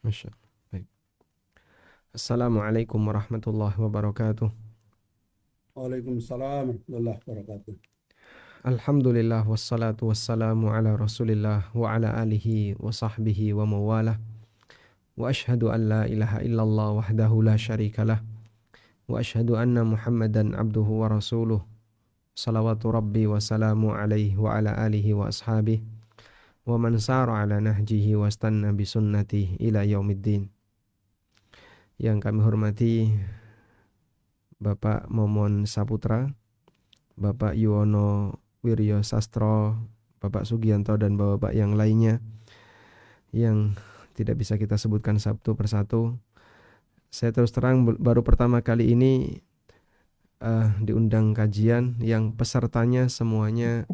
Masya Allah. Baik. Assalamualaikum warahmatullahi wabarakatuh. Waalaikumsalam warahmatullahi wabarakatuh. Alhamdulillah wassalatu wassalamu ala Rasulillah wa ala alihi wa sahbihi wa mawalah. Wa ashhadu an la ilaha illallah wahdahu la syarikalah. Wa ashhadu anna Muhammadan abduhu wa rasuluh. Salawatu rabbi wa salamu alaihi wa ala alihi wa ashabihi wa man sara ala nahjihi wa stanna bi sunnatihi ila yaumiddin. Yang kami hormati Bapak Momon Saputra, Bapak Yuwono Wiryo Sastro, Bapak Sugianto dan Bapak yang lainnya yang tidak bisa kita sebutkan satu persatu. Saya terus terang baru pertama kali ini diundang kajian yang pesertanya semuanya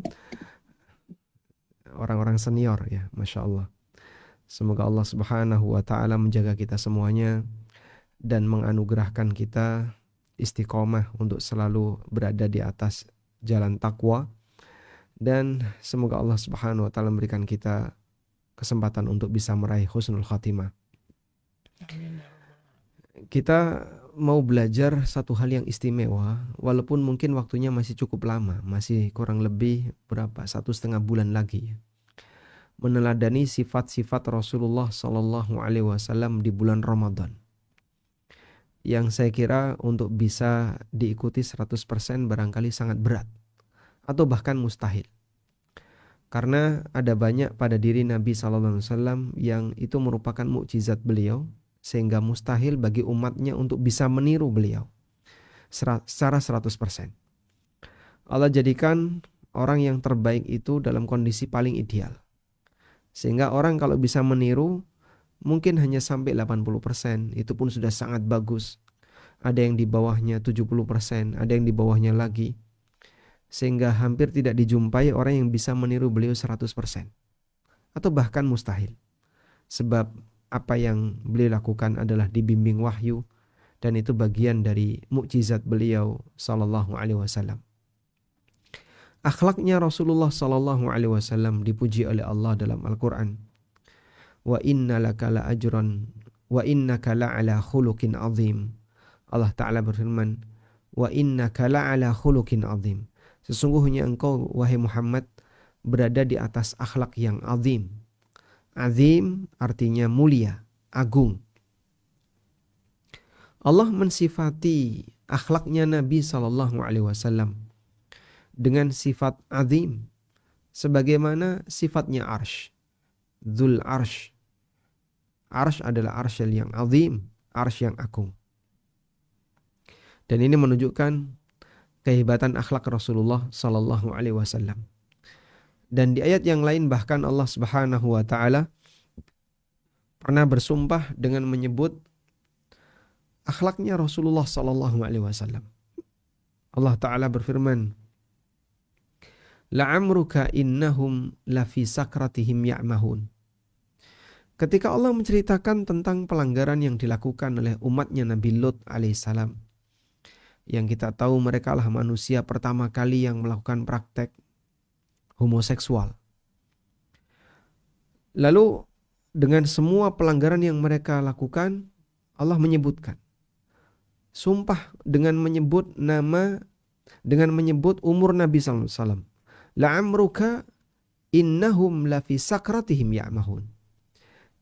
orang-orang senior ya, Masya Allah. Semoga Allah Subhanahu wa Ta'ala menjaga kita semuanya dan menganugerahkan kita istiqomah untuk selalu berada di atas jalan takwa, dan semoga Allah Subhanahu wa Ta'ala memberikan kita kesempatan untuk bisa meraih husnul khatimah. Kita mau belajar satu hal yang istimewa, walaupun mungkin waktunya masih cukup lama, masih kurang lebih 1,5 bulan lagi, meneladani sifat-sifat Rasulullah Sallallahu Alaihi Wasallam di bulan Ramadan, yang saya kira untuk bisa diikuti 100% barangkali sangat berat atau bahkan mustahil. Karena ada banyak pada diri Nabi SAW yang itu merupakan mukjizat beliau, sehingga mustahil bagi umatnya untuk bisa meniru beliau secara 100%. Allah jadikan orang yang terbaik itu dalam kondisi paling ideal, sehingga orang kalau bisa meniru mungkin hanya sampai 80%, itu pun sudah sangat bagus. Ada yang di bawahnya 70%, ada yang di bawahnya lagi, sehingga hampir tidak dijumpai orang yang bisa meniru beliau 100%, atau bahkan mustahil. Sebab apa yang beliau lakukan adalah dibimbing wahyu, dan itu bagian dari mukjizat beliau sallallahu alaihi wasallam. Akhlaknya Rasulullah sallallahu alaihi wasallam dipuji oleh Allah dalam Al-Qur'an. Wa innalaka la ajran wa innaka la ala khuluqin azim. Allah Ta'ala berfirman, wa innaka la ala khuluqin azim. Sesungguhnya engkau wahai Muhammad berada di atas akhlak yang azim. Azim artinya mulia, agung. Allah mensifati akhlaknya Nabi sallallahu alaihi wasallam dengan sifat azim, sebagaimana sifatnya arsh, dzul arsh. Arsh adalah arsh yang azim, arsh yang agung. Dan ini menunjukkan kehebatan akhlak Rasulullah sallallahu alaihi wasallam. Dan di ayat yang lain bahkan Allah Subhanahu wa Ta'ala pernah bersumpah dengan menyebut akhlaknya Rasulullah sallallahu alaihi wasallam. Allah Ta'ala berfirman, la'amruka innahum lafi sakratihim ya'mahun. Ketika Allah menceritakan tentang pelanggaran yang dilakukan oleh umatnya Nabi Lut alaihissalam, yang kita tahu mereka lah manusia pertama kali yang melakukan praktek homoseksual. Lalu dengan semua pelanggaran yang mereka lakukan, Allah menyebutkan, sumpah dengan menyebut nama, dengan menyebut umur Nabi SAW. La'amruka innahum lafi sakratihim ya'mahun.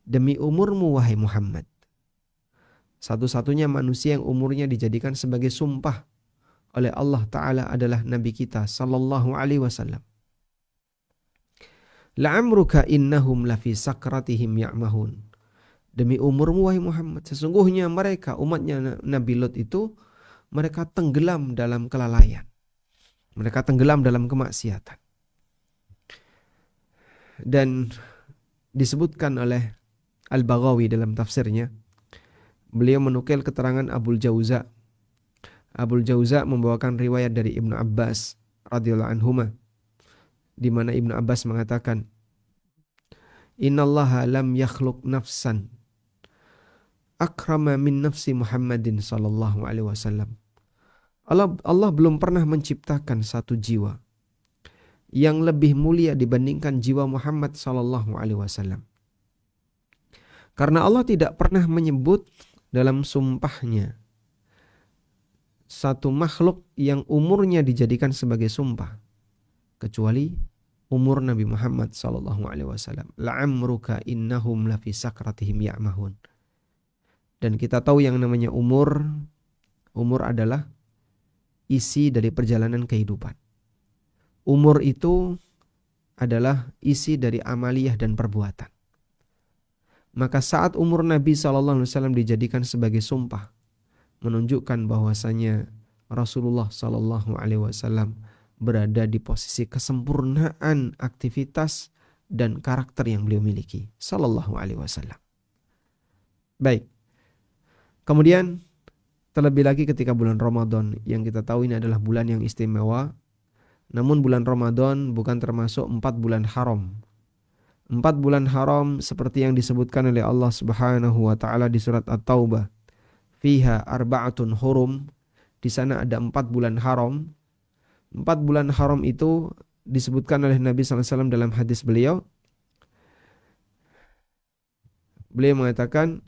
Demi umurmu wahai Muhammad. Satu-satunya manusia yang umurnya dijadikan sebagai sumpah oleh Allah Ta'ala adalah Nabi kita sallallahu alaihi wasallam. La'amruka innahum lafi sakratihim ya'mahun. Demi umurmu wahai Muhammad, sesungguhnya mereka umatnya Nabi Lot itu mereka tenggelam dalam kelalaian. Mereka tenggelam dalam kemaksiatan. Dan disebutkan oleh Al-Baghawi dalam tafsirnya, beliau menukil keterangan Abul Jauza. Abul Jauza membawakan riwayat dari Ibnu Abbas radhiyallahu anhuma, di mana Ibnu Abbas mengatakan, innallaha lam yakhluq nafsan akrama min nafsi Muhammadin sallallahu alaihi wasallam. Allah belum pernah menciptakan satu jiwa yang lebih mulia dibandingkan jiwa Muhammad sallallahu alaihi wasallam. Karena Allah tidak pernah menyebut dalam sumpahnya satu makhluk yang umurnya dijadikan sebagai sumpah kecuali umur Nabi Muhammad sallallahu alaihi wasallam. La'amruka innahum lafi sakratihim ya'mahun. Dan kita tahu yang namanya umur adalah isi dari perjalanan kehidupan. Umur itu adalah isi dari amaliyah dan perbuatan. Maka saat umur Nabi SAW dijadikan sebagai sumpah, menunjukkan bahwasanya Rasulullah SAW berada di posisi kesempurnaan aktivitas dan karakter yang beliau miliki Sallallahu Alaihi Wasallam. Baik. Kemudian terlebih lagi ketika bulan Ramadan, yang kita tahu ini adalah bulan yang istimewa. Namun bulan Ramadan bukan termasuk 4 bulan haram. 4 bulan haram seperti yang disebutkan oleh Allah Subhanahu wa taala di surat At-Taubah. Fiha arba'atun hurum. Di sana ada 4 bulan haram. 4 bulan haram itu disebutkan oleh Nabi SAW dalam hadis beliau. Beliau mengatakan,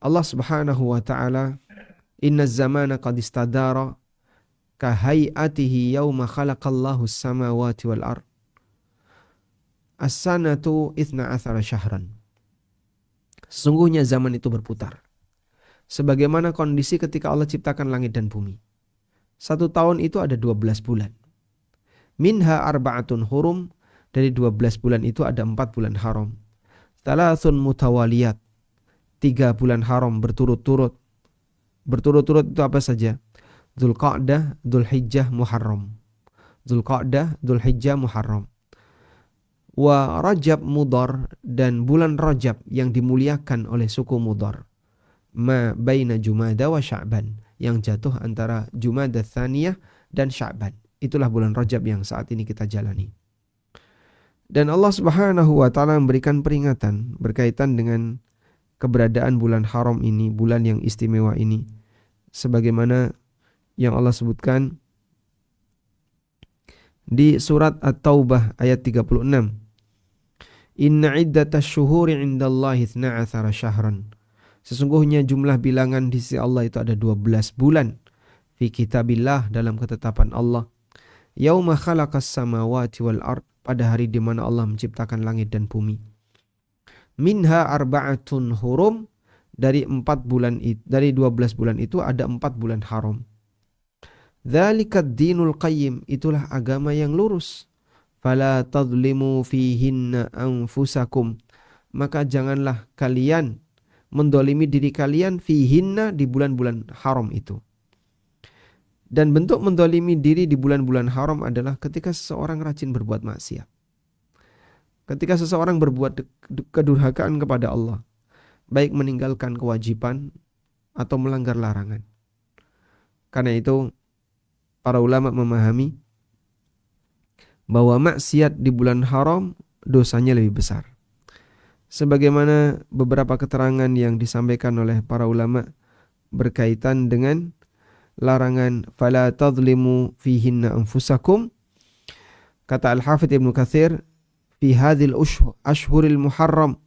Allah Subhanahu wa taala, "Inna zamana qad istadara ka hay'atihi yawma khalaqallahu as-samawati wal ard. As-sanatu 12 syahran." Sesungguhnya zaman itu berputar sebagaimana kondisi ketika Allah ciptakan langit dan bumi. 1 tahun itu ada 12 bulan. Minha arba'atun hurum, dari 12 bulan itu ada 4 bulan haram. Thalathun mutawaliyat, 3 bulan haram berturut-turut. Berturut-turut itu apa saja? Dzulqa'dah, Dzulhijjah, Muharram. Dzulqa'dah, Dzulhijjah, Muharram. Wa Rajab Mudhar, dan bulan Rajab yang dimuliakan oleh suku Mudhar. Ma baina Jumada wa Sya'ban, yang jatuh antara Jumada Tsaniyah dan Sya'ban. Itulah bulan Rajab yang saat ini kita jalani. Dan Allah Subhanahu wa taala memberikan peringatan berkaitan dengan keberadaan bulan haram ini, bulan yang istimewa ini, sebagaimana yang Allah sebutkan di surat At-Taubah ayat 36. Inna iddatash syuhuri 'indallahi 12 syahran. Sesungguhnya jumlah bilangan di sisi Allah itu ada 12 bulan. Fi kitabillah, dalam ketetapan Allah. Yauma khalaqas samawati wal ard, pada hari di mana Allah menciptakan langit dan bumi. Minha arba'atun hurum, dari 12 bulan itu ada 4 bulan haram. Dzalikad dinul qayyim, itulah agama yang lurus. Fala tadlimu fihinna anfusakum, maka janganlah kalian mendolimi diri kalian fihinna, di bulan-bulan haram itu. Dan bentuk mendolimi diri di bulan-bulan haram adalah ketika seseorang rajin berbuat maksiat. Ketika seseorang berbuat kedurhakaan kepada Allah, baik meninggalkan kewajiban atau melanggar larangan. Karena itu para ulama memahami bahwa maksiat di bulan haram dosanya lebih besar. Sebagaimana beberapa keterangan yang disampaikan oleh para ulama berkaitan dengan larangan fala tadlimu fihinna anfusakum. Kata Al-Hafidz Ibnu Katsir, fi hadhil ashhuril muharram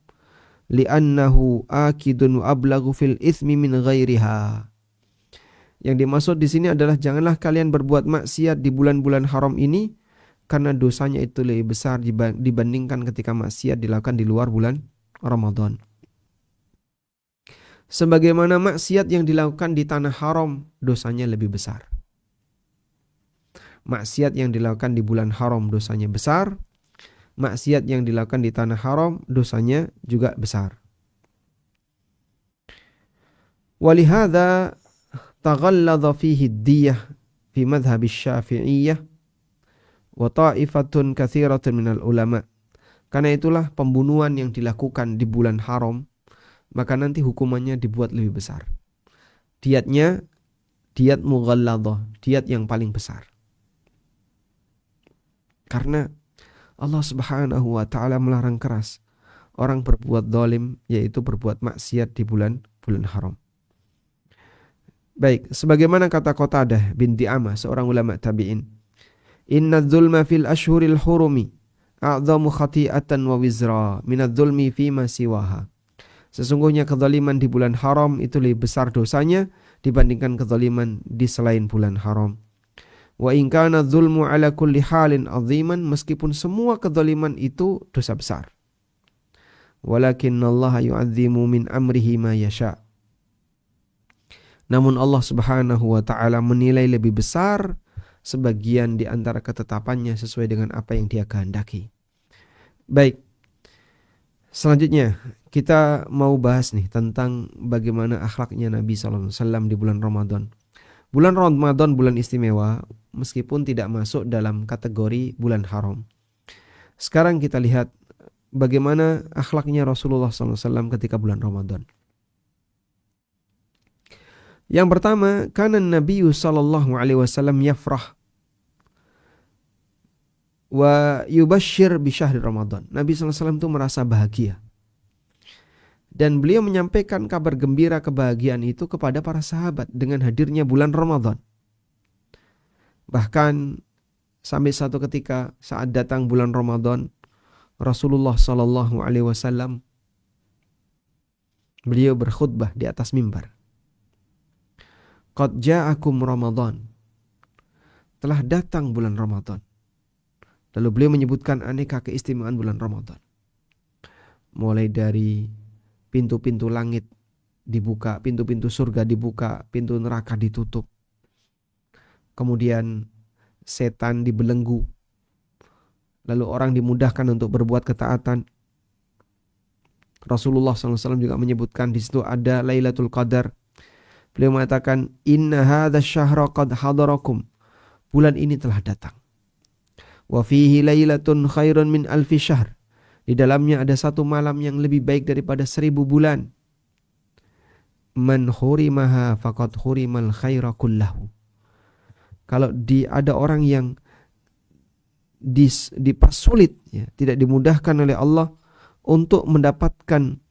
li'annahu akidun wa ablaghu fil itsmi min ghairiha. Yang dimaksud di sini adalah janganlah kalian berbuat maksiat di bulan-bulan haram ini, karena dosanya itu lebih besar dibandingkan ketika maksiat dilakukan di luar bulan Ramadan. Sebagaimana maksiat yang dilakukan di tanah haram dosanya lebih besar. Maksiat yang dilakukan di bulan haram dosanya besar. Maksiat yang dilakukan di tanah haram dosanya juga besar. Walihada taghalladha fihi ad-diyah fi madhhab asy-Syafi'iyyah wa ta'ifatun katsiratun minal ulama. Karena itulah pembunuhan yang dilakukan di bulan haram, maka nanti hukumannya dibuat lebih besar. Diatnya diat mughalladhah, diat yang paling besar. Karena Allah Subhanahu wa taala melarang keras orang berbuat zalim, yaitu berbuat maksiat di bulan haram. Baik, sebagaimana kata Qatadah bin Di'amah, seorang ulama tabi'in, inna dzulma fil ashhuril hurumi a'dhamu khati'atan wa wizra minadz-dzulmi fima siwaha. Sesungguhnya kezaliman di bulan haram itu lebih besar dosanya dibandingkan kezaliman di selain bulan haram. Wa in kana dzulmu ala kulli halin aziman, meskipun semua kezaliman itu dosa besar. Walakinnallaha yu'adzimu min amrihi ma yasha. Namun Allah Subhanahu wa taala menilai lebih besar sebagian di antara ketetapannya sesuai dengan apa yang Dia kehendaki. Baik. Selanjutnya kita mau bahas nih tentang bagaimana akhlaknya Nabi SAW di bulan Ramadan. Bulan Ramadan bulan istimewa meskipun tidak masuk dalam kategori bulan haram. Sekarang kita lihat bagaimana akhlaknya Rasulullah SAW ketika bulan Ramadan. Yang pertama, kana Nabi sallallahu alaihi wasallam yafrah wa yubashshir bi syahri Ramadan. Nabi SAW itu merasa bahagia. Dan beliau menyampaikan kabar gembira kebahagiaan itu kepada para sahabat dengan hadirnya bulan Ramadan. Bahkan sampai satu ketika saat datang bulan Ramadan, Rasulullah sallallahu alaihi wasallam beliau berkhutbah di atas mimbar. Qad ja'akum Ramadan. Telah datang bulan Ramadan. Lalu beliau menyebutkan aneka keistimewaan bulan Ramadan. Mulai dari pintu-pintu langit dibuka, pintu-pintu surga dibuka, pintu neraka ditutup. Kemudian setan dibelenggu. Lalu orang dimudahkan untuk berbuat ketaatan. Rasulullah SAW juga menyebutkan di situ ada Lailatul Qadar. Beliau mengatakan, inna hadza syahra qad hadarakum. Bulan ini telah datang. Wa fihi lailatun khairun min alfi syahr. Di dalamnya ada satu malam yang lebih baik daripada 1000 bulan. Man hurimaha faqad hurimal khaira kullahu. Kalau ada orang yang dipersulit, ya, tidak dimudahkan oleh Allah untuk mendapatkan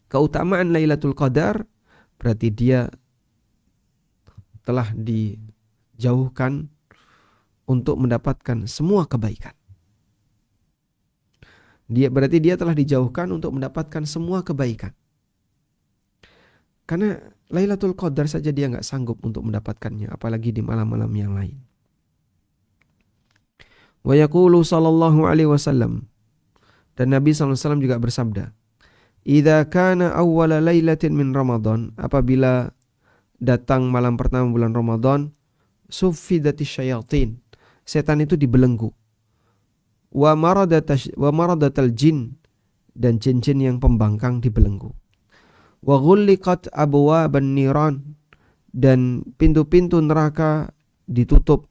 keutamaan Lailatul Qadar, berarti dia telah dijauhkan untuk mendapatkan semua kebaikan. Berarti dia telah dijauhkan untuk mendapatkan semua kebaikan. Karena Lailatul Qadar saja dia nggak sanggup untuk mendapatkannya, apalagi di malam-malam yang lain. Wa yaqulu sallallahu alaihi wasallam, dan Nabi SAW juga bersabda, idza kana awwala lailatin min Ramadan, apabila datang malam pertama bulan Ramadan, suffidatis syayatin, setan itu dibelenggu. Wa maradatal jin, dan jin-jin yang pembangkang dibelenggu. Wa ghulliqat abwaban niran, dan pintu-pintu neraka ditutup.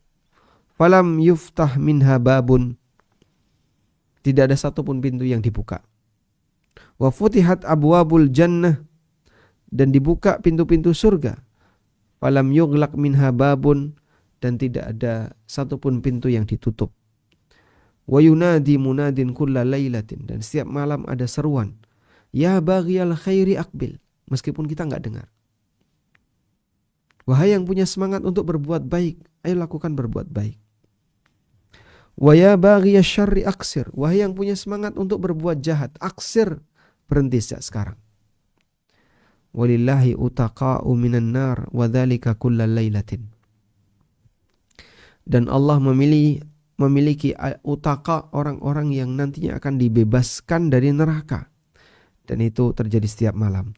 Falam yuftah minha babun, tidak ada satupun pintu yang dibuka. Wa futihat abwabul jannah, dan dibuka pintu-pintu surga. Falam yughlaq minha babun, dan tidak ada satupun pintu yang ditutup. Wa yunadi munadin kulla lailatin, dan setiap malam ada seruan, ya baghiyal khairi aqbil, meskipun kita enggak dengar. Wahai yang punya semangat untuk berbuat baik, ayo lakukan berbuat baik. Wa ya baghiyasy syarri aqsir, wahai yang punya semangat untuk berbuat jahat, aqsir, berhenti sejak sekarang. Walillahi utaqa'u minan nar wa dzalika kullal lailatin. Dan Allah memiliki utaqa, orang-orang yang nantinya akan dibebaskan dari neraka. Dan itu terjadi setiap malam.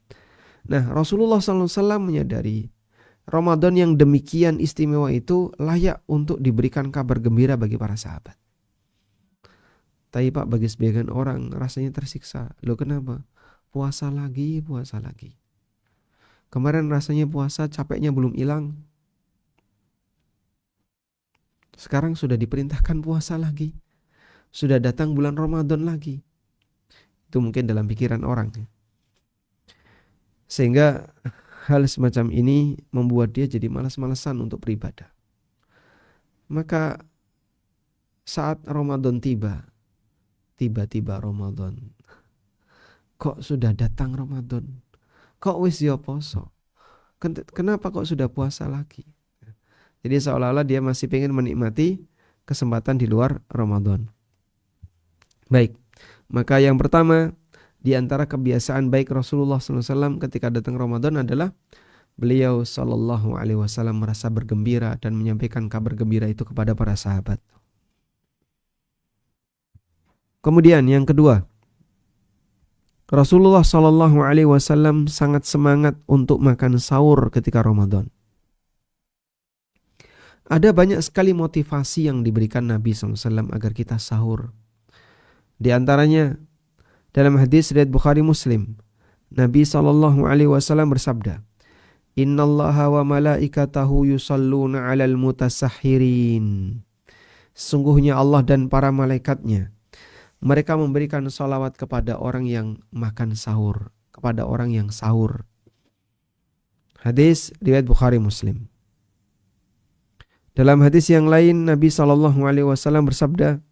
Nah, Rasulullah SAW menyadari Ramadan yang demikian istimewa itu layak untuk diberikan kabar gembira bagi para sahabat. Tapi Pak, bagi sebagian orang rasanya tersiksa. Loh kenapa? Puasa lagi. Kemarin rasanya puasa, capeknya belum hilang. Sekarang sudah diperintahkan puasa lagi. Sudah datang bulan Ramadan lagi. Itu mungkin dalam pikiran orang. Sehingga hal semacam ini membuat dia jadi malas-malasan untuk beribadah. Maka saat Ramadan tiba-tiba Ramadan. Kok sudah datang Ramadan? Kok wis ya poso? Kenapa kok sudah puasa lagi? Jadi seolah-olah dia masih pengen menikmati kesempatan di luar Ramadan. Baik, maka yang pertama Di antara kebiasaan baik Rasulullah SAW ketika datang Ramadan adalah beliau Shallallahu Alaihi Wasallam merasa bergembira dan menyampaikan kabar gembira itu kepada para sahabat. Kemudian yang kedua, Rasulullah Shallallahu Alaihi Wasallam sangat semangat untuk makan sahur ketika Ramadan. Ada banyak sekali motivasi yang diberikan Nabi SAW agar kita sahur. Di antaranya dalam hadis riwayat Bukhari Muslim, Nabi SAW bersabda, Innallaha wa malaikatahu yusalluna 'alal mutasahhirin. Sungguhnya Allah dan para malaikatnya, mereka memberikan salawat kepada orang yang makan sahur, kepada orang yang sahur. Hadis riwayat Bukhari Muslim. Dalam hadis yang lain Nabi SAW bersabda,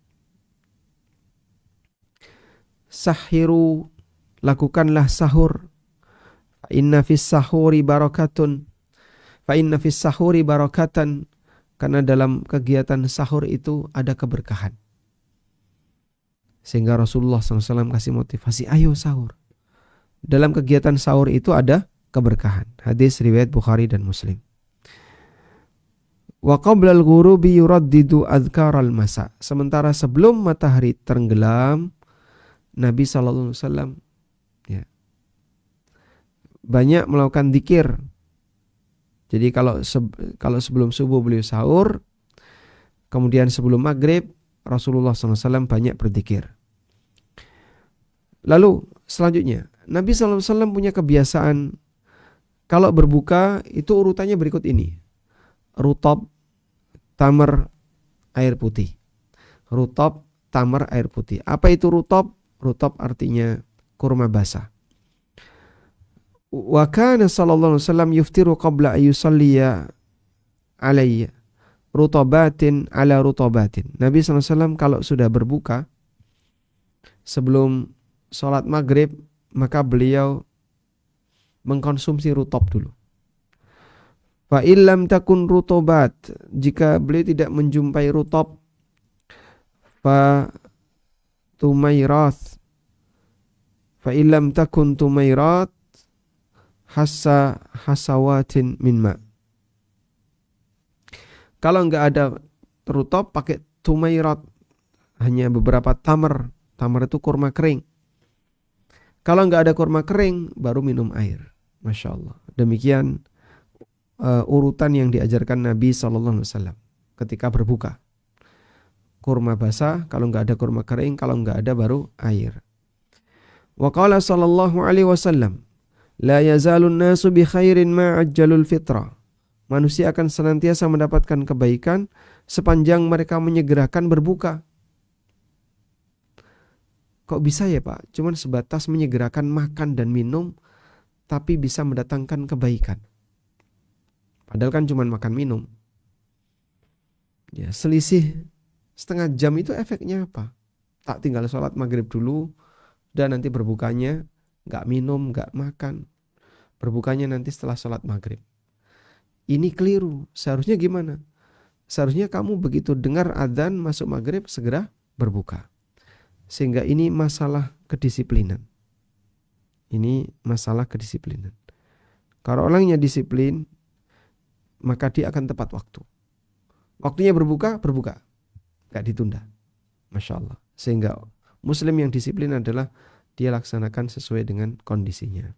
Sahiru, lakukanlah sahur. Fa inna fis sahuri barakatun. Barakatan, karena dalam kegiatan sahur itu ada keberkahan. Sehingga Rasulullah SAW kasih motivasi, ayo sahur. Dalam kegiatan sahur itu ada keberkahan. Hadis riwayat Bukhari dan Muslim. Wa qabla al-ghurubi yuraddidu adhkaral masa. Sementara sebelum matahari tenggelam, Nabi SAW banyak melakukan dzikir. Jadi kalau sebelum subuh beliau sahur, kemudian sebelum maghrib Rasulullah SAW banyak berzikir. Lalu selanjutnya Nabi SAW punya kebiasaan kalau berbuka itu urutannya berikut ini: rutab, tamar, air putih. Rutab, tamar, air putih. Apa itu rutab? Rutab artinya kurma basah. Wa kana sallallahu alaihi wasallam yuftiru qabla ayusalliya alayya rutabatin ala rutabatin. Nabi SAW kalau sudah berbuka sebelum sholat maghrib, maka beliau mengkonsumsi rutab dulu. Fa illam takun rutobat, jika beliau tidak menjumpai rutab, fa tumairat, fa illam takun tumairat hasawatin min ma. Kalau enggak ada rutab, pakai tumairat, hanya beberapa tamar. Tamar itu kurma kering. Kalau enggak ada kurma kering, baru minum air. Masya Allah. Demikian urutan yang diajarkan Nabi SAW ketika berbuka. Kurma basah, kalau enggak ada kurma kering, kalau enggak ada baru air. Wa qala sallallahu alaihi wasallam, la yazalun nasu bi khairin ma ajjalul fitra. Manusia akan senantiasa mendapatkan kebaikan sepanjang mereka menyegerakan berbuka. Kok bisa ya Pak? Cuman sebatas menyegerakan makan dan minum, tapi bisa mendatangkan kebaikan. Padahal kan cuman makan minum. Ya, selisih setengah jam itu efeknya apa? Tak tinggal sholat maghrib dulu, dan nanti berbukanya gak minum, gak makan. Berbukanya nanti setelah sholat maghrib. Ini keliru. Seharusnya gimana? Seharusnya kamu begitu dengar adzan masuk maghrib segera berbuka. Sehingga ini masalah kedisiplinan. Ini masalah kedisiplinan. Kalau orangnya disiplin, maka dia akan tepat waktu. Waktunya berbuka, berbuka. Gak ditunda. Masya Allah. Sehingga Muslim yang disiplin adalah dia laksanakan sesuai dengan kondisinya.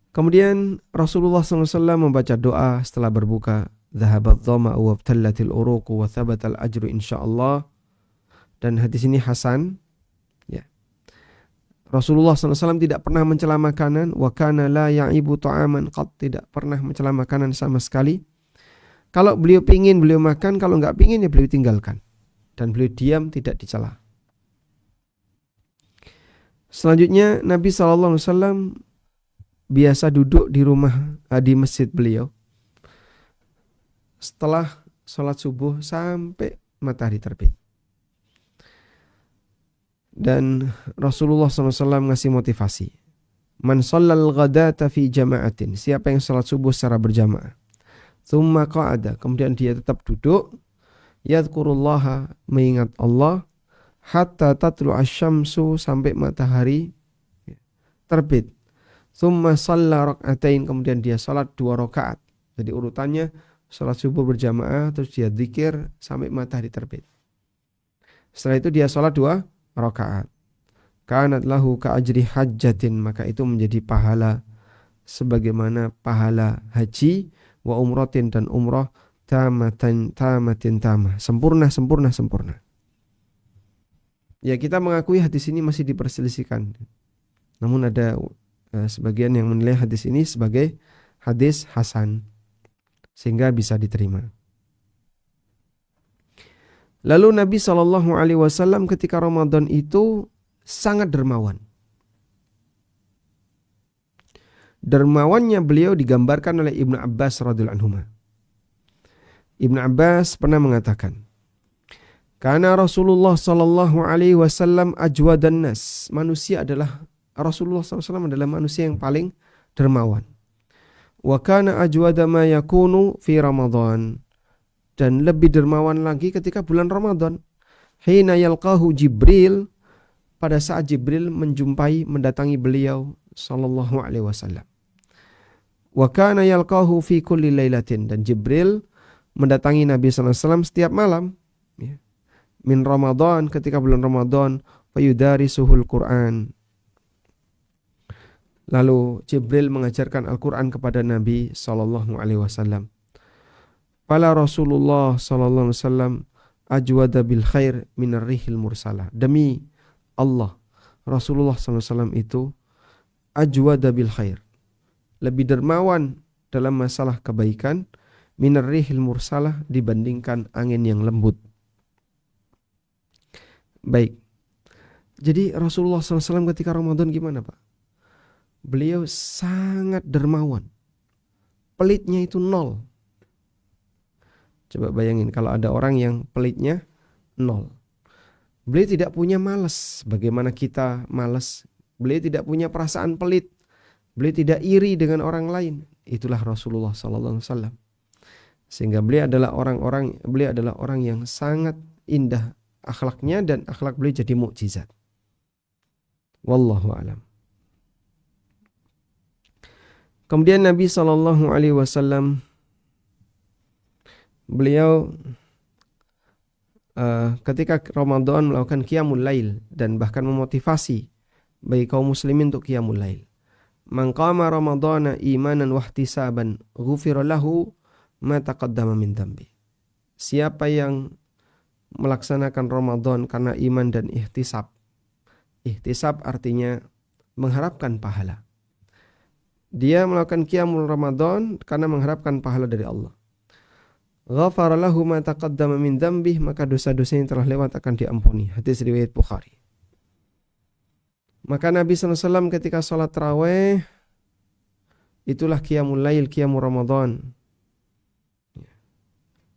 Kemudian Rasulullah SAW membaca doa setelah berbuka. Dhahabat dhama'u wabtallatil uruqu wa thabatal ajru insyaallah. Dan hadis ini hasan. Ya. Rasulullah SAW tidak pernah mencela makanan. Wa kana la ya'ibu ta'aman qat. Tidak pernah mencela makanan sama sekali. Kalau beliau pingin, beliau makan. Kalau enggak pingin, ya beliau tinggalkan. Dan beliau diam, tidak dicela. Selanjutnya Nabi SAW biasa duduk di rumah, di masjid beliau setelah sholat subuh sampai matahari terbit. Dan Rasulullah SAW ngasih motivasi. Man shallal ghadata fi jama'atin. Siapa yang sholat subuh secara berjamaah. Tsumma qa'ada. Kemudian dia tetap duduk. Yadhkurullaha, mengingat Allah. hatta tatlu asyamsu, sampai matahari terbit. Tsumma shalla rak'atain, kemudian dia salat 2 rakaat. Jadi urutannya salat subuh berjamaah, terus dia zikir sampai matahari terbit. Setelah itu dia salat 2 rakaat. Kanat lahu ka ajri hajjatin, maka itu menjadi pahala sebagaimana pahala haji, wa umratin, dan umrah, tamatin tamah, sempurna. Ya, kita mengakui hadis ini masih diperselisihkan. Namun ada sebagian yang menilai hadis ini sebagai hadis hasan, sehingga bisa diterima. Lalu Nabi SAW ketika Ramadan itu sangat dermawan. Dermawannya beliau digambarkan oleh Ibnu Abbas radhiyallahu anhu. Ibnu Abbas pernah mengatakan, karena Rasulullah SAW ajwadan nas. Rasulullah SAW adalah manusia yang paling dermawan. Wa kana ajwada ma yakunu fi Ramadan. Dan lebih dermawan lagi ketika bulan Ramadan. Hina yalqahu Jibril, pada saat Jibril mendatangi beliau sallallahu alaihi wasallam. Wa kana yalqahu fi kulli lailatin, dan Jibril mendatangi Nabi sallallahu alaihi wasallam setiap malam, ya. Min Ramadan, ketika bulan Ramadan, fayudarisuhul Quran. Lalu Jibril mengajarkan Al-Quran kepada Nabi sallallahu alaihi wasallam. Fala Rasulullah sallallahu alaihi wasallam ajwada bil khair minar rihil mursalah. Demi Allah, Rasulullah sallallahu alaihi wasallam itu ajwada bil khair, lebih dermawan dalam masalah kebaikan, minar rihil mursalah, dibandingkan angin yang lembut. Baik. Jadi Rasulullah SAW ketika Ramadan gimana, Pak? Beliau sangat dermawan. Pelitnya itu 0. Coba bayangin kalau ada orang yang pelitnya 0. Beliau tidak punya malas. Bagaimana kita malas? Beliau tidak punya perasaan pelit. Beliau tidak iri dengan orang lain. Itulah Rasulullah SAW. Sehingga beliau adalah orang yang sangat indah akhlaknya, dan akhlak beliau jadi mukjizat. Wallahu a'lam. Kemudian Nabi SAW beliau ketika Ramadan melakukan qiyamul lail, dan bahkan memotivasi bagi kaum muslimin untuk qiyamul lail. Man qama ramadhana imanan wahtisaban ghufira lahu ma taqaddama min dhanbi. Siapa yang melaksanakan Ramadan karena iman dan ihtisab. Ihtisab artinya mengharapkan pahala. Dia melakukan qiyamul Ramadan karena mengharapkan pahala dari Allah. Ghafara lahu ma taqaddama min dzambih, maka dosa-dosa yang telah lewat akan diampuni. Hadis riwayat Bukhari. Maka Nabi SAW ketika sholat tarawih, itulah qiyamul lail, qiyamul Ramadan.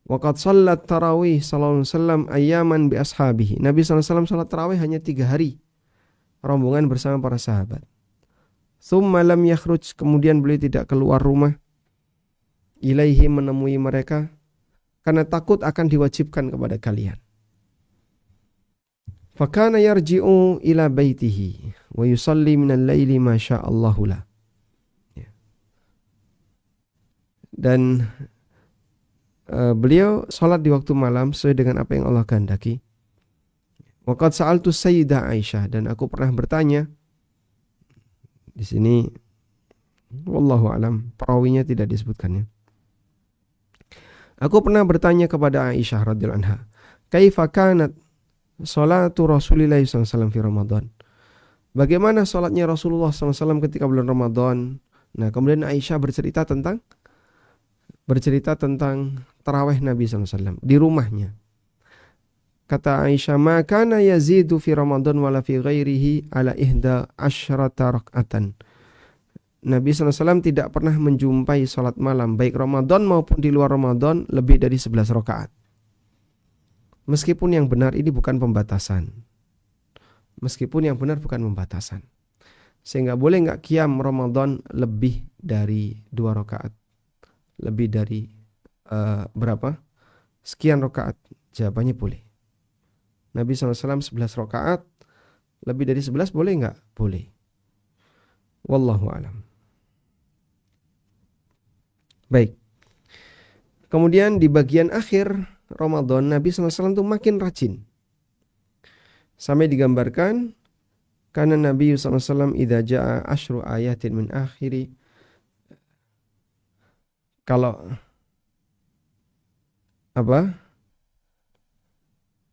Waqad shallat tarawih sallallahu alaihi wasallam ayyaman bi ashabihi. Nabi SAW sholat tarawih hanya 3 hari, rombongan bersama para sahabat. Tsumma lam yakhruj, kemudian beliau tidak keluar rumah, ilaihi, menemui mereka, karena takut akan diwajibkan kepada kalian. Fakana yarji'u ila baitihi wa yusalli minal laili ma sya'allahu la. Dan beliau salat di waktu malam sesuai dengan apa yang Allah kehendaki. Waqad sa'altu Sayyidah Aisyah, dan aku pernah bertanya. Di sini wallahu alam, perawinya tidak disebutkannya. Aku pernah bertanya kepada Aisyah radhiyallahu anha, kaifa kanat salatu Rasulillah SAW fi Ramadan? Bagaimana salatnya Rasulullah SAW ketika bulan Ramadan? Nah, kemudian Aisyah bercerita tentang tarawih Nabi SAW di rumahnya. Kata Aisyah, ma kana yazidu fi Ramadan wala fi ghairihi ala ihda asyrata rak'atan. Nabi SAW tidak pernah menjumpai salat malam, baik Ramadan maupun di luar Ramadan, lebih dari 11 rakaat. Meskipun yang benar ini bukan pembatasan. Sehingga boleh nggak qiyam Ramadan lebih dari 2 rakaat? Lebih dari berapa? Sekian rakaat. Jawabannya boleh. Nabi SAW 11 rakaat, lebih dari 11 boleh nggak? Boleh. Wallahu alam. Baik. Kemudian di bagian akhir Ramadan Nabi SAW itu makin rajin. Sampai digambarkan karena Nabi SAW idza jaa asyru ayatin min akhiri, kalau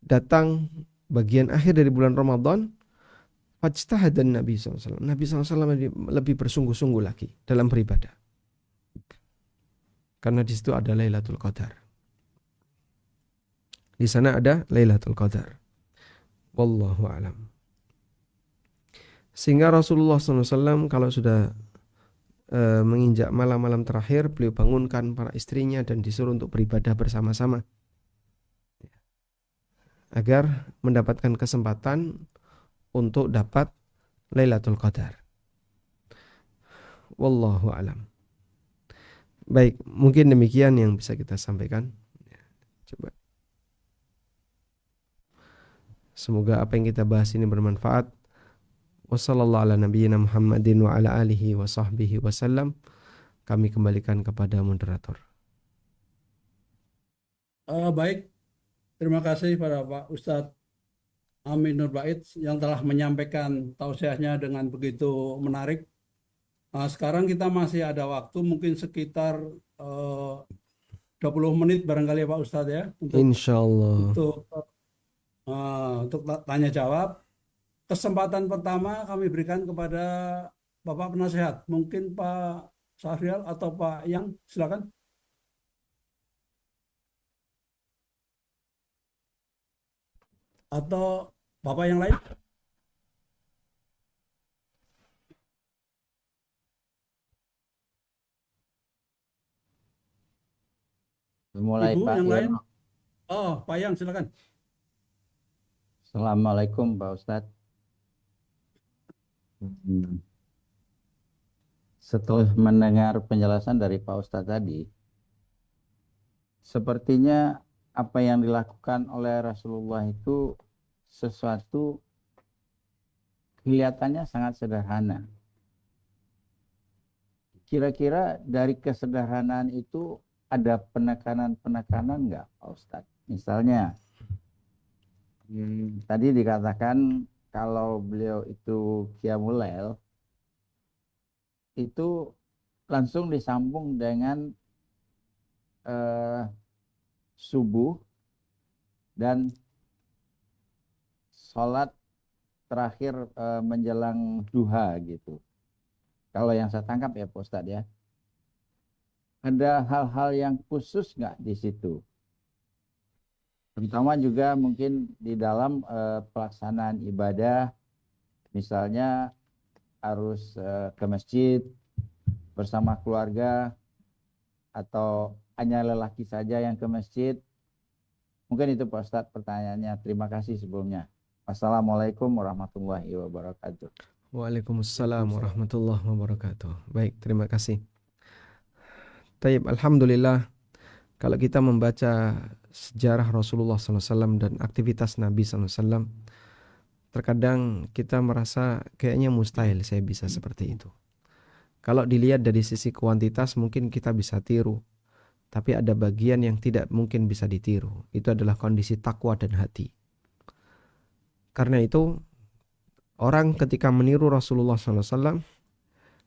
datang bagian akhir dari bulan Ramadan, fajtahadan Nabi SAW. Nabi SAW lebih bersungguh-sungguh lagi dalam beribadah. Karena di situ ada Lailatul Qadar. Di sana ada Lailatul Qadar. Wallahu a'lam. Sehingga Rasulullah SAW kalau sudah menginjak malam-malam terakhir, beliau bangunkan para istrinya dan disuruh untuk beribadah bersama-sama agar mendapatkan kesempatan untuk dapat Lailatul Qadar. Wallahu a'lam. Baik, mungkin demikian yang bisa kita sampaikan. Coba. Semoga apa yang kita bahas ini bermanfaat. Wassallallahu ala nabiyyina Muhammadin wa ala alihi wa sahbihi wasallam. Kami kembalikan kepada moderator. Baik, terima kasih pada Pak Ustadz Amin Nur Bait yang telah menyampaikan tausiahnya dengan begitu menarik. Sekarang kita masih ada waktu mungkin sekitar 20 menit barangkali ya Pak Ustadz ya Insyaallah. untuk tanya jawab. Kesempatan pertama kami berikan kepada Bapak Penasehat, mungkin Pak Syahrial atau Pak Yang, silakan. Atau Bapak yang lain? Mulai Ibu Pak yang lain? Yono. Pak Yang, silakan. Assalamualaikum Pak Ustadz. Setelah mendengar penjelasan dari Pak Ustadz tadi, sepertinya apa yang dilakukan oleh Rasulullah itu sesuatu kelihatannya sangat sederhana. Kira-kira dari kesederhanaan itu ada penekanan-penekanan nggak Pak Ustadz? Misalnya, tadi dikatakan kalau beliau itu Qiyamul Lail, itu langsung disambung dengan subuh dan sholat terakhir menjelang duha gitu. Kalau yang saya tangkap ya Pak Ustadz ya. Ada hal-hal yang khusus nggak di situ? Terutama juga mungkin di dalam pelaksanaan ibadah, misalnya harus ke masjid bersama keluarga atau hanya lelaki saja yang ke masjid. Mungkin itu Pak Ustadz pertanyaannya. Terima kasih sebelumnya. Wassalamualaikum warahmatullahi wabarakatuh. Waalaikumsalam warahmatullahi wabarakatuh. Baik, terima kasih. Taib, alhamdulillah. Kalau kita membaca sejarah Rasulullah SAW dan aktivitas Nabi SAW, terkadang kita merasa kayaknya mustahil saya bisa seperti itu. Kalau dilihat dari sisi kuantitas mungkin kita bisa tiru, tapi ada bagian yang tidak mungkin bisa ditiru. Itu adalah kondisi takwa dan hati. Karena itu orang ketika meniru Rasulullah SAW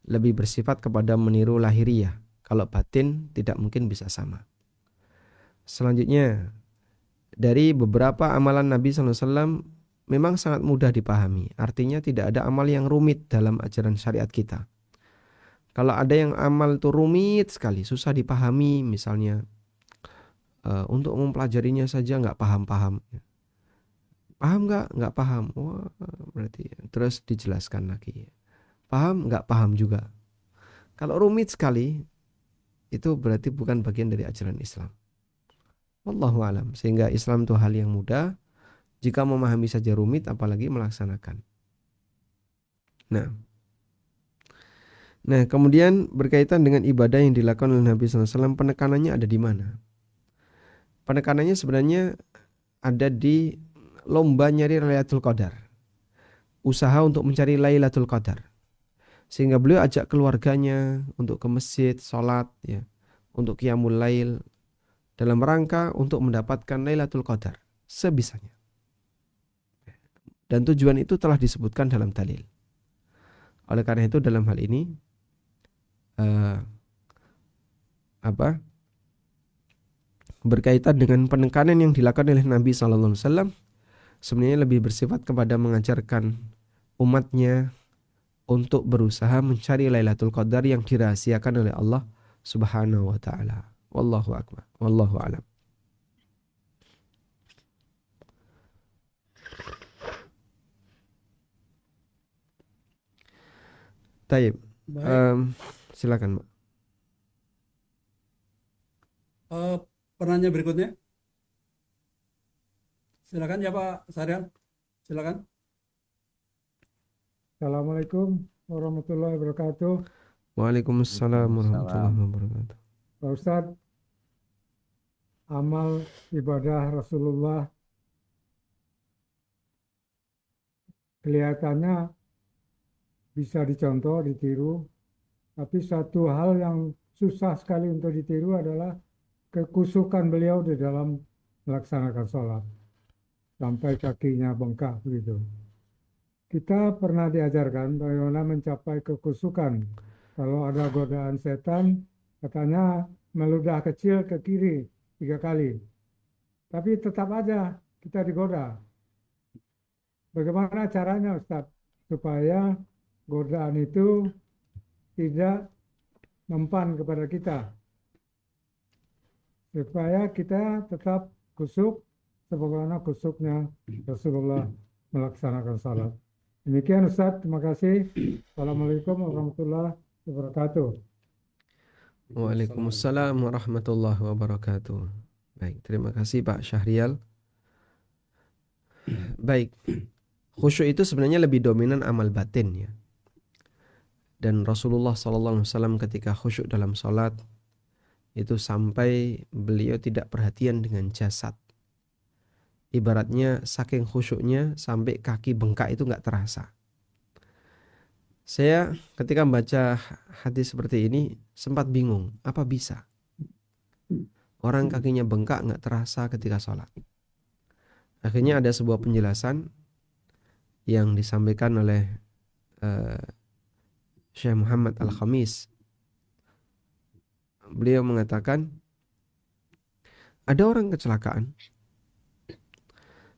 lebih bersifat kepada meniru lahiriah. Kalau batin tidak mungkin bisa sama. Selanjutnya, dari beberapa amalan Nabi SAW memang sangat mudah dipahami. Artinya tidak ada amal yang rumit dalam ajaran syariat kita. Kalau ada yang amal itu rumit sekali, susah dipahami, misalnya untuk mempelajarinya saja nggak paham-paham. Paham nggak? Nggak paham. Wah, berarti terus dijelaskan lagi. Paham? Nggak paham juga. Kalau rumit sekali, itu berarti bukan bagian dari ajaran Islam. Wallahu alam. Sehingga Islam itu hal yang mudah. Jika memahami saja rumit, apalagi melaksanakan. Nah, kemudian berkaitan dengan ibadah yang dilakukan oleh Nabi SAW, penekanannya ada di mana? Penekanannya sebenarnya ada di lomba nyari Lailatul Qadar, usaha untuk mencari Lailatul Qadar, sehingga beliau ajak keluarganya untuk ke masjid, sholat, ya, untuk qiyamul lail, dalam rangka untuk mendapatkan Lailatul Qadar sebisanya. Dan tujuan itu telah disebutkan dalam dalil. Oleh karena itu dalam hal ini berkaitan dengan penekanan yang dilakukan oleh Nabi SAW, sebenarnya lebih bersifat kepada mengajarkan umatnya untuk berusaha mencari Lailatul Qadar yang dirahasiakan oleh Allah Subhanahu wa taala. Wallahu akbar. Wallahu a'lam. Taib. Baik, Silakan, Mbak. penanya berikutnya. Silakan ya Pak Saryal. Silakan. Assalamualaikum warahmatullahi wabarakatuh. Waalaikumsalam warahmatullahi Waalaikumsalam. wabarakatuh. Pak Ustadz, amal ibadah Rasulullah kelihatannya bisa dicontoh, ditiru, tapi satu hal yang susah sekali untuk ditiru adalah kekusukan beliau di dalam melaksanakan sholat, sampai kakinya bengkak begitu. Kita pernah diajarkan bagaimana mencapai kekusukan. Kalau ada godaan setan, katanya meludah kecil ke kiri 3 kali. Tapi tetap aja kita digoda. Bagaimana caranya Ustadz? Supaya godaan itu tidak mempan kepada kita. Supaya kita tetap kusuk sebagaimana kusuknya Rasulullah melaksanakan salat. Demikian Ustadz, terima kasih. Assalamualaikum warahmatullahi wabarakatuh. Waalaikumsalam warahmatullahi wabarakatuh. Baik, terima kasih Pak Syahrial. Baik, khusyuk itu sebenarnya lebih dominan amal batin, ya. Dan Rasulullah SAW ketika khusyuk dalam sholat itu sampai beliau tidak perhatian dengan jasad. Ibaratnya saking khusyuknya sampai kaki bengkak itu nggak terasa. Saya ketika membaca hadis seperti ini sempat bingung, apa bisa orang kakinya bengkak nggak terasa ketika sholat? Akhirnya ada sebuah penjelasan yang disampaikan oleh Syekh Muhammad Al-Khamis. Beliau mengatakan ada orang kecelakaan,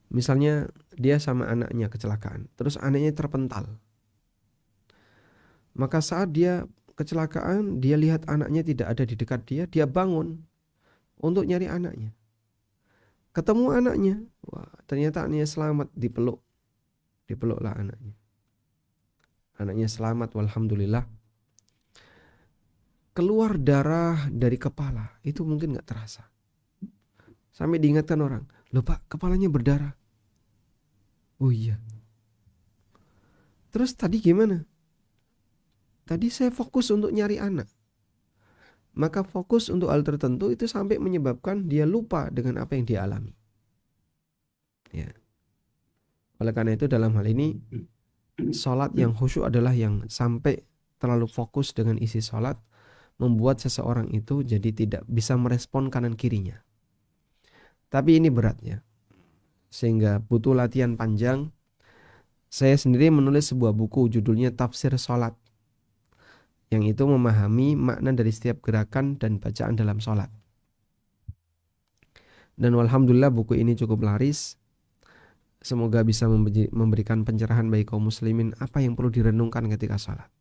misalnya dia sama anaknya kecelakaan, terus anaknya terpental. Maka saat dia kecelakaan, dia lihat anaknya tidak ada di dekat dia, dia bangun untuk nyari anaknya. Ketemu anaknya, wah, ternyata anaknya selamat, dipeluklah anaknya. Anaknya selamat, walhamdulillah. Keluar darah dari kepala, itu mungkin gak terasa. Sampai diingatkan orang, loh Pak, kepalanya berdarah. Oh iya. Terus tadi gimana? Tadi saya fokus untuk nyari anak. Maka fokus untuk hal tertentu itu sampai menyebabkan dia lupa dengan apa yang dia alami. Ya. Oleh karena itu dalam hal ini, sholat yang khusyuk adalah yang sampai terlalu fokus dengan isi sholat, membuat seseorang itu jadi tidak bisa merespon kanan kirinya. Tapi ini beratnya, sehingga butuh latihan panjang. Saya sendiri menulis sebuah buku judulnya Tafsir Sholat, yang itu memahami makna dari setiap gerakan dan bacaan dalam sholat. Dan alhamdulillah buku ini cukup laris. Semoga bisa memberikan pencerahan bagi kaum muslimin apa yang perlu direnungkan ketika sholat.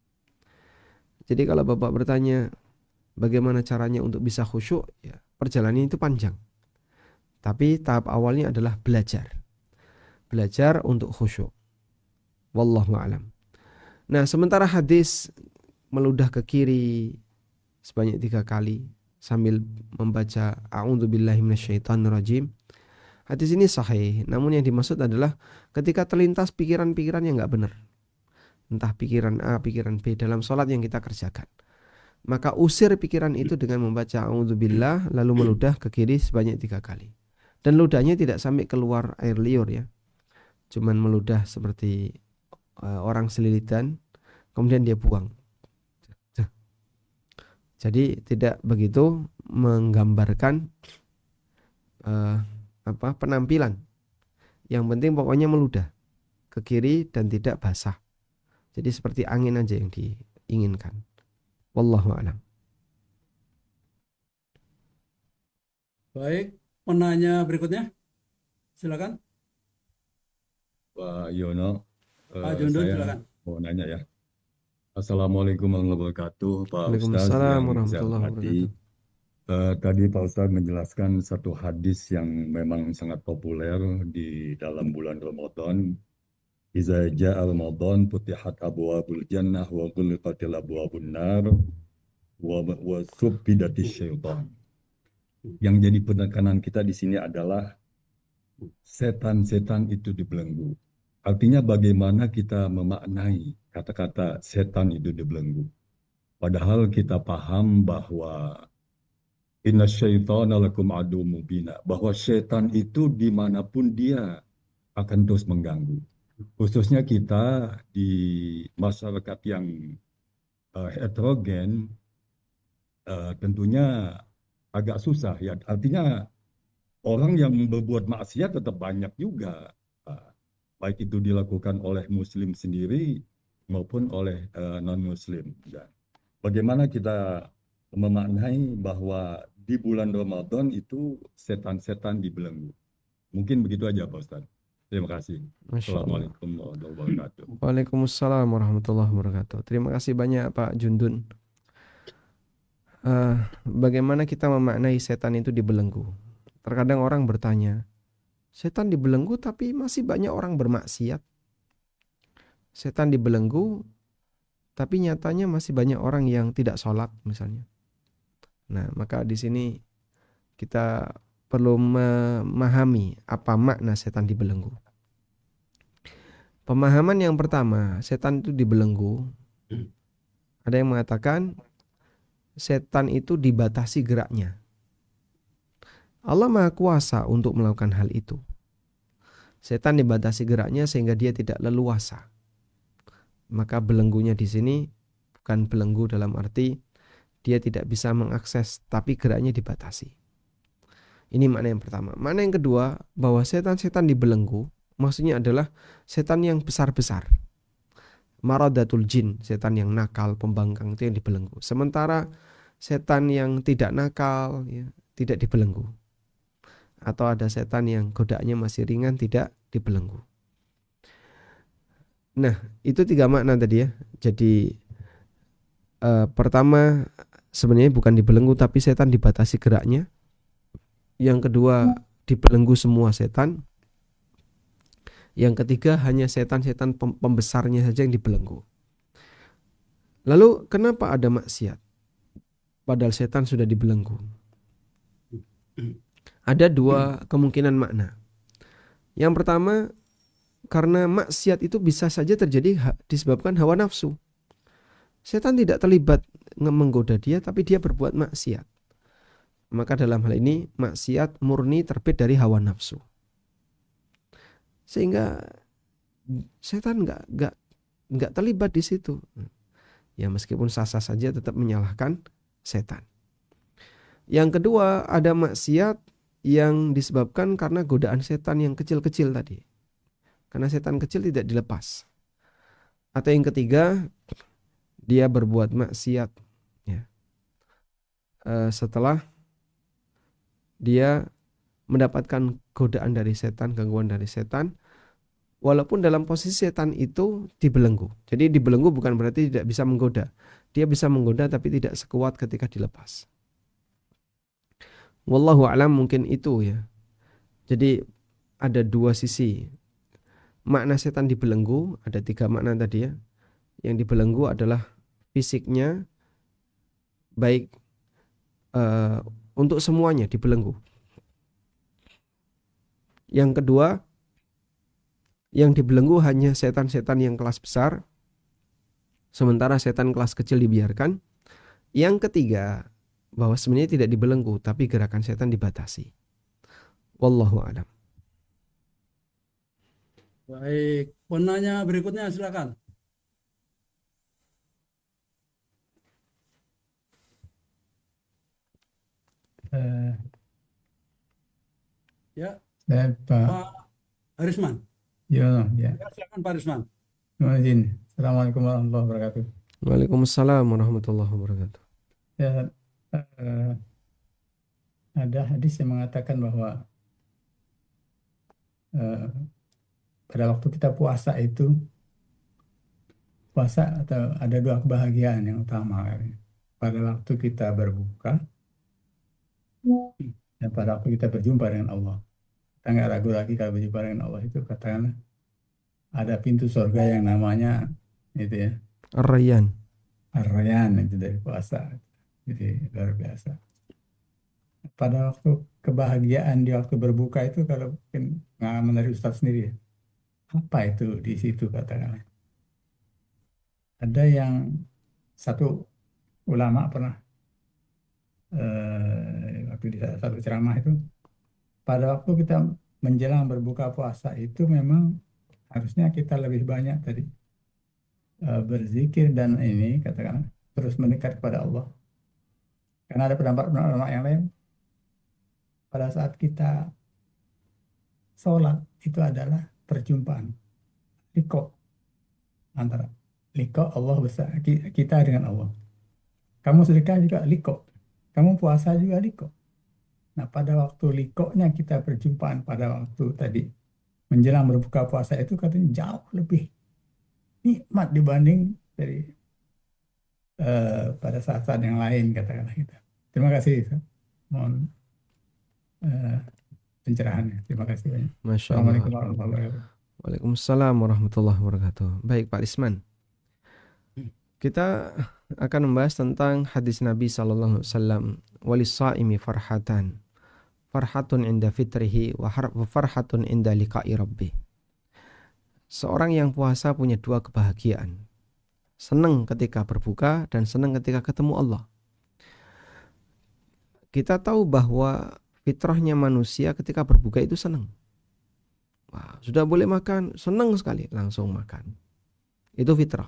Jadi kalau Bapak bertanya bagaimana caranya untuk bisa khusyuk, ya, perjalanan itu panjang. Tapi tahap awalnya adalah belajar. Belajar untuk khusyuk. Wallahu a'lam. Nah, sementara hadis meludah ke kiri sebanyak 3 kali sambil membaca a'udzubillahi minasyaitonirrajim. Hadis ini sahih, namun yang dimaksud adalah ketika terlintas pikiran-pikiran yang enggak benar. Entah pikiran A, pikiran B dalam sholat yang kita kerjakan. Maka usir pikiran itu dengan membaca a'udzubillah lalu meludah ke kiri sebanyak 3 kali. Dan ludahnya tidak sampai keluar air liur, ya. cuman meludah seperti orang selilitan, kemudian dia buang. Jadi tidak begitu menggambarkan penampilan. Yang penting pokoknya meludah ke kiri dan tidak basah. Jadi seperti angin aja yang diinginkan. Wallahu a'lam. Baik, penanya berikutnya, silakan. Pak Yono, Pak Jundun, saya silakan. mau nanya ya. Assalamualaikum warahmatullahi wabarakatuh, Pak Ustaz Waalaikumsalam yang saya warahmatullahi hormati. wabarakatuh. Tadi Pak Ustaz menjelaskan satu hadis yang memang sangat populer di dalam bulan Ramadan. Iza ja'a Ramadan futihat abwabul jannah wa ghulqatil abwabun nar wa subbidatis syaitan. Yang jadi penekanan kita di sini adalah setan-setan itu dibelenggu. Artinya bagaimana kita memaknai kata-kata setan itu dibelenggu. Padahal kita paham bahwa inna syaitana lakum adu mubina. Bahwa setan itu dimanapun dia akan terus mengganggu. Khususnya kita di masyarakat yang heterogen, tentunya agak susah ya. Artinya orang yang berbuat maksiat tetap banyak juga. Baik itu dilakukan oleh muslim sendiri maupun oleh non-muslim. Bagaimana kita memaknai bahwa di bulan Ramadan itu setan-setan dibelenggu? Mungkin begitu aja Pak Ustaz. Terima kasih. Masya Allah. Assalamualaikum warahmatullahi wabarakatuh. Waalaikumsalam warahmatullahi wabarakatuh. Terima kasih banyak Pak Jundun. Bagaimana kita memaknai setan itu dibelenggu? Terkadang orang bertanya, setan dibelenggu tapi masih banyak orang bermaksiat. Setan dibelenggu tapi nyatanya masih banyak orang yang tidak sholat misalnya. Nah, maka di sini kita perlu memahami apa makna setan dibelenggu. Pemahaman yang pertama, setan itu dibelenggu. Ada yang mengatakan setan itu dibatasi geraknya. Allah Maha Kuasa untuk melakukan hal itu. Setan dibatasi geraknya sehingga dia tidak leluasa. Maka belenggunya di sini bukan belenggu dalam arti dia tidak bisa mengakses, tapi geraknya dibatasi. Ini makna yang pertama. Makna yang kedua, bahwa setan-setan dibelenggu maksudnya adalah setan yang besar-besar. Maradatul jin, setan yang nakal, pembangkang itu yang dibelenggu. Sementara setan yang tidak nakal ya, tidak dibelenggu. Atau ada setan yang godaannya masih ringan, tidak dibelenggu. Nah, itu tiga makna tadi ya. Jadi pertama sebenarnya bukan dibelenggu tapi setan dibatasi geraknya. Yang kedua dibelenggu semua setan. Yang ketiga hanya setan-setan pembesarnya saja yang dibelenggu. Lalu kenapa ada maksiat? Padahal setan sudah dibelenggu. Ada dua kemungkinan makna. Yang pertama, karena maksiat itu bisa saja terjadi disebabkan hawa nafsu. Setan tidak terlibat menggoda dia, tapi dia berbuat maksiat. Maka dalam hal ini maksiat murni terbit dari hawa nafsu. Sehingga setan nggak terlibat di situ. Ya meskipun sah-sah saja tetap menyalahkan setan. Yang kedua, ada maksiat yang disebabkan karena godaan setan yang kecil-kecil tadi. Karena setan kecil tidak dilepas. Atau yang ketiga, dia berbuat maksiat ya. Setelah dia mendapatkan godaan dari setan, gangguan dari setan, walaupun dalam posisi setan itu dibelenggu. Jadi dibelenggu bukan berarti tidak bisa menggoda. Dia bisa menggoda tapi tidak sekuat ketika dilepas. Wallahu a'lam, mungkin itu ya. Jadi ada dua sisi. Makna setan dibelenggu, ada tiga makna tadi ya. Yang dibelenggu adalah fisiknya, baik untuk semuanya dibelenggu. Yang kedua, yang dibelenggu hanya setan-setan yang kelas besar, sementara setan kelas kecil dibiarkan. Yang ketiga, bahwa sebenarnya tidak dibelenggu, tapi gerakan setan dibatasi. Wallahu a'lam. Baik, penanya berikutnya silakan. Eh, Ya, Pak Pak Harisman. Yono, ya. Ya, silakan Pak Harisman. Mohon izin. Assalamualaikum warahmatullahi wabarakatuh. Waalaikumsalam warahmatullahi wabarakatuh. Ya, eh, ada hadis yang mengatakan bahwa eh, pada waktu kita puasa atau ada dua kebahagiaan yang utama. Pada waktu kita berbuka dan pada waktu kita berjumpa dengan Allah. Kita nggak ragu lagi kalau berjumpa dengan Allah itu katakanlah ada pintu surga yang namanya itu ya Ar-Rayyan. Ar-Rayyan itu dari puasa. Jadi luar biasa. Pada waktu kebahagiaan di waktu berbuka itu kalau mungkin pengalaman dari Ustadz sendiri ya, apa itu di situ katakanlah. Ada yang satu ulama pernah waktu di satu ceramah itu pada waktu kita menjelang berbuka puasa itu memang harusnya kita lebih banyak tadi berzikir dan ini katakanlah terus mendekat kepada Allah. Karena ada pendapat ulama yang lain pada saat kita sholat itu adalah perjumpaan liko antara liko Allah besar kita dengan Allah. Kamu sedekah juga liko, kamu puasa juga liko. Nah pada waktu likonya kita perjumpaan pada waktu tadi menjelang berbuka puasa itu katanya jauh lebih nikmat dibanding dari pada saat-saat yang lain katakanlah kita. Terima kasih. Mohon eh, pencerahannya. Terima kasih banyak. Masya Allah. Assalamualaikum warahmatullahi wabarakatuh. Waalaikumsalam warahmatullahi wabarakatuh. Baik Pak Risman, kita akan membahas tentang hadis Nabi sallallahu alaihi wasallam, walis-shaimi farhatun inda fitrihi wa farhatun inda liqa'i rabbih. Seorang yang puasa punya dua kebahagiaan. Senang ketika berbuka dan senang ketika ketemu Allah. Kita tahu bahwa fitrahnya manusia ketika berbuka itu senang. Wah, sudah boleh makan, senang sekali, langsung makan. Itu fitrah.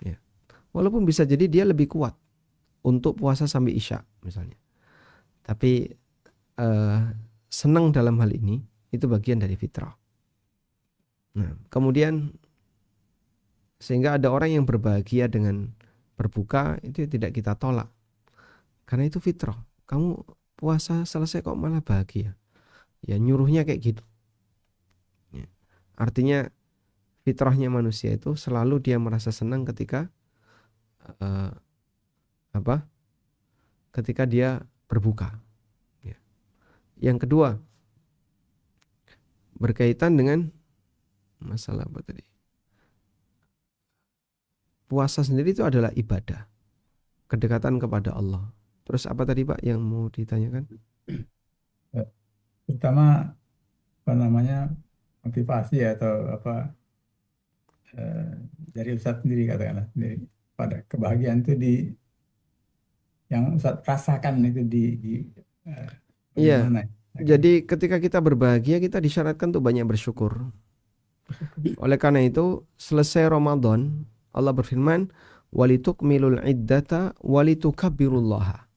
Ya. Walaupun bisa jadi dia lebih kuat untuk puasa sampai Isya misalnya. Tapi senang dalam hal ini itu bagian dari fitrah. Nah, kemudian sehingga ada orang yang berbahagia dengan berbuka itu tidak kita tolak. Karena itu fitrah. Kamu puasa selesai kok malah bahagia. Ya nyuruhnya kayak gitu. Ya. Artinya fitrahnya manusia itu selalu dia merasa senang ketika ketika dia berbuka. Ya. Yang kedua berkaitan dengan masalah apa tadi? Puasa sendiri itu adalah ibadah, kedekatan kepada Allah. Terus apa tadi Pak yang mau ditanyakan? Terutama apa namanya motivasi atau apa dari Ustadz sendiri katakanlah dari pada kebahagiaan itu yang Ustadz rasakan itu Iya. bagaimana? Jadi ketika kita berbahagia kita disyaratkan untuk banyak bersyukur. Oleh karena itu selesai Ramadan Allah berfirman walitukmilul iddata walitukabbirullaha.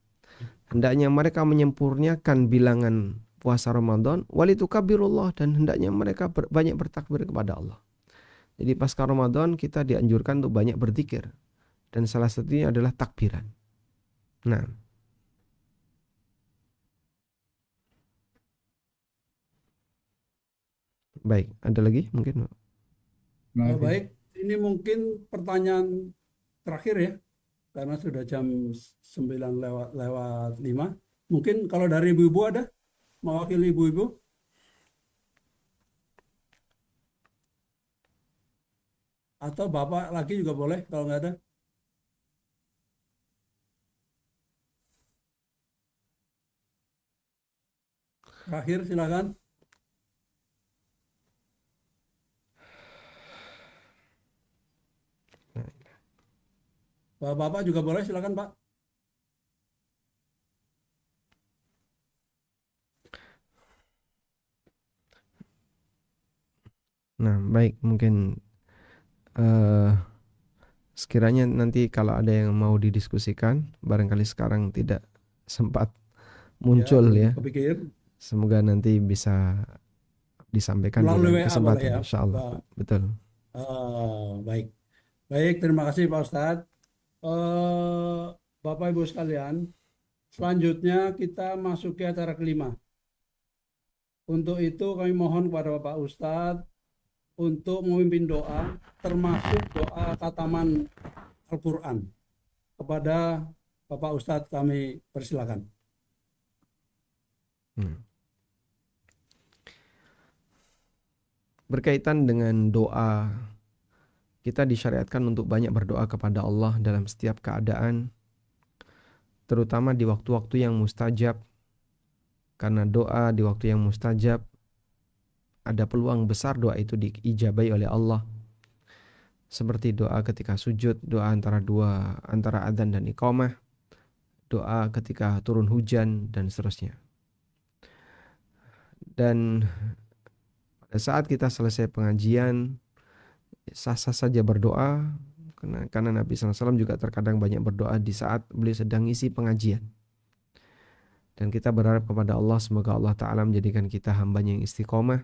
Hendaknya mereka menyempurnakan bilangan puasa Ramadan walitukabirullah dan hendaknya mereka banyak bertakbir kepada Allah. Jadi pasca Ramadan kita dianjurkan untuk banyak berzikir dan salah satunya adalah takbiran. Nah, baik, ada lagi mungkin? Baik, ini mungkin pertanyaan terakhir ya, karena sudah jam 9 lewat 5. Mungkin kalau dari ibu-ibu ada, mewakili ibu-ibu. Atau bapak lagi juga boleh kalau nggak ada. Terakhir silakan. Bapak juga boleh silakan Pak. Nah, baik, mungkin eh, sekiranya nanti kalau ada yang mau didiskusikan, barangkali sekarang tidak sempat Ya, muncul belum ya. kepikir. Semoga nanti bisa disampaikan di Melalui lain WA boleh kesempatan, ya, insya Allah. Pak. Betul. Baik. Baik, terima kasih Pak Ustadz. Eh, Bapak Ibu sekalian, selanjutnya kita masuk ke acara kelima. Untuk itu kami mohon kepada Bapak Ustadz untuk memimpin doa, termasuk doa khataman Al-Quran. Kepada Bapak Ustadz kami persilakan. Berkaitan dengan doa, kita disyariatkan untuk banyak berdoa kepada Allah dalam setiap keadaan, terutama di waktu-waktu yang mustajab, karena doa di waktu yang mustajab ada peluang besar doa itu diijabai oleh Allah, seperti doa ketika sujud, doa antara adzan dan iqamah, doa ketika turun hujan, dan seterusnya. Dan pada saat kita selesai pengajian, sah-sah saja berdoa, karena Nabi SAW juga terkadang banyak berdoa di saat beliau sedang isi pengajian. Dan kita berharap kepada Allah, semoga Allah Ta'ala menjadikan kita hambanya yang istiqomah,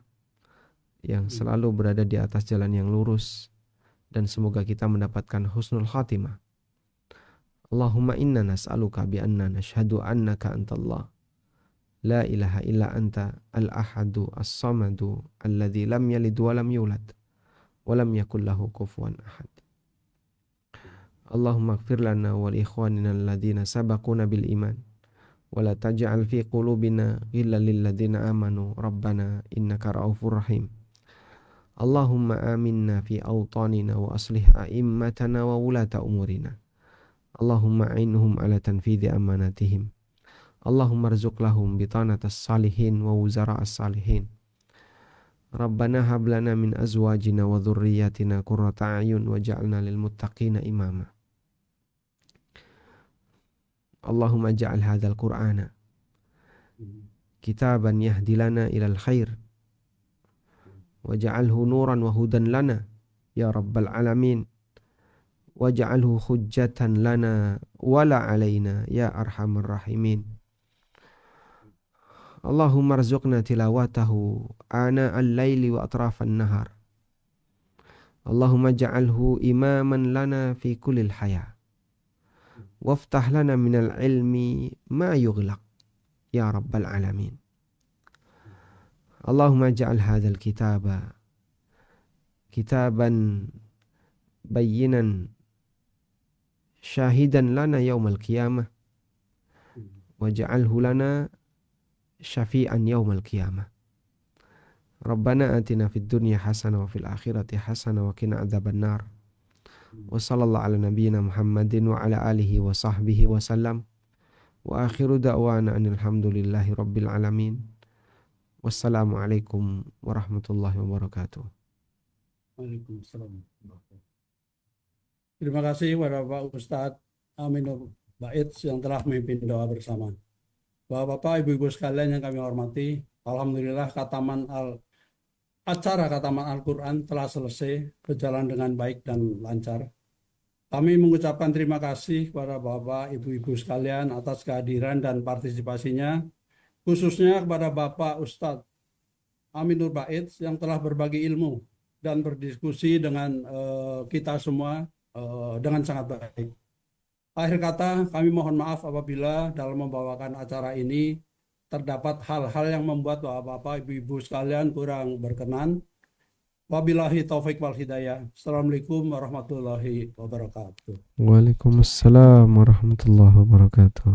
yang selalu berada di atas jalan yang lurus, dan semoga kita mendapatkan husnul khatimah. Allahumma inna nas'aluka bi'anna nashhadu annaka antallah, la ilaha illa anta al-ahadu as-samadu alladhi lam yalid wa lam yulad wa lam yakul lahu kufuwan ahad. Allahumma ighfir lana wa li ikhwanina alladhina sabaquna bil iman wa la taj'al fi qulubina ghillan lil ladzina amanu rabbana innaka ra'ufur rahim. Allahumma aminna fi awtanina wa aslih a'immatana wa wulata umurina. Allahumma a'inhum ala tanfidhi amanatihim. Allahumma rzuq lahum bitanatas salihin wa wuzara'as salihin. Rabbana hab lana min azwajina wa dhurriyyatina qurrata a'yun waj'alna lil muttaqina imama. Allahumma ja'al hadzal qur'ana kitaban yahdi lana ilal khair waj'alhu nuran wa hudan lana ya rabbal alamin waj'alhu hujjatan lana wala alaina ya arhamar rahimin. Allahumma rzuqna tilawatahu ana al-laili wa atrafan nahar. Allahumma ja'alhu imaman lana fi kullil haya waftah lana minal ilmi ma yughlaq ya rabbal alamin. Allahumma ja'al hadzal kitaba kitaban bayyinan syahidan lana yaumal qiyamah waj'alhu lana syafi'an yaumal qiyamah. Rabbana atina fid dunya hasanah wa fil akhirati hasanah wa qina adzabannar. Wa sallallahu ala nabiyyina Muhammadin wa ala alihi wa sahbihi wa sallam. Wa akhiru da'wana alhamdulillahi rabbil alamin. Wassalamualaikum warahmatullahi wabarakatuh. Waalaikumsalam. Terima kasih kepada Pak Ustadz Aminur Baits yang telah memimpin doa bersama. Bapak-bapak, ibu-ibu sekalian yang kami hormati, alhamdulillah acara khataman Al-Quran telah selesai, berjalan dengan baik dan lancar. Kami mengucapkan terima kasih kepada Bapak, Ibu-ibu sekalian atas kehadiran dan partisipasinya, khususnya kepada Bapak Ustadz Aminur Baits yang telah berbagi ilmu dan berdiskusi dengan kita semua dengan sangat baik. Akhir kata, kami mohon maaf apabila dalam membawakan acara ini terdapat hal-hal yang membuat Bapak, Ibu-ibu sekalian kurang berkenan. Wabillahi taufik wal hidayah. Assalamualaikum warahmatullahi wabarakatuh. Waalaikumsalam warahmatullahi wabarakatuh.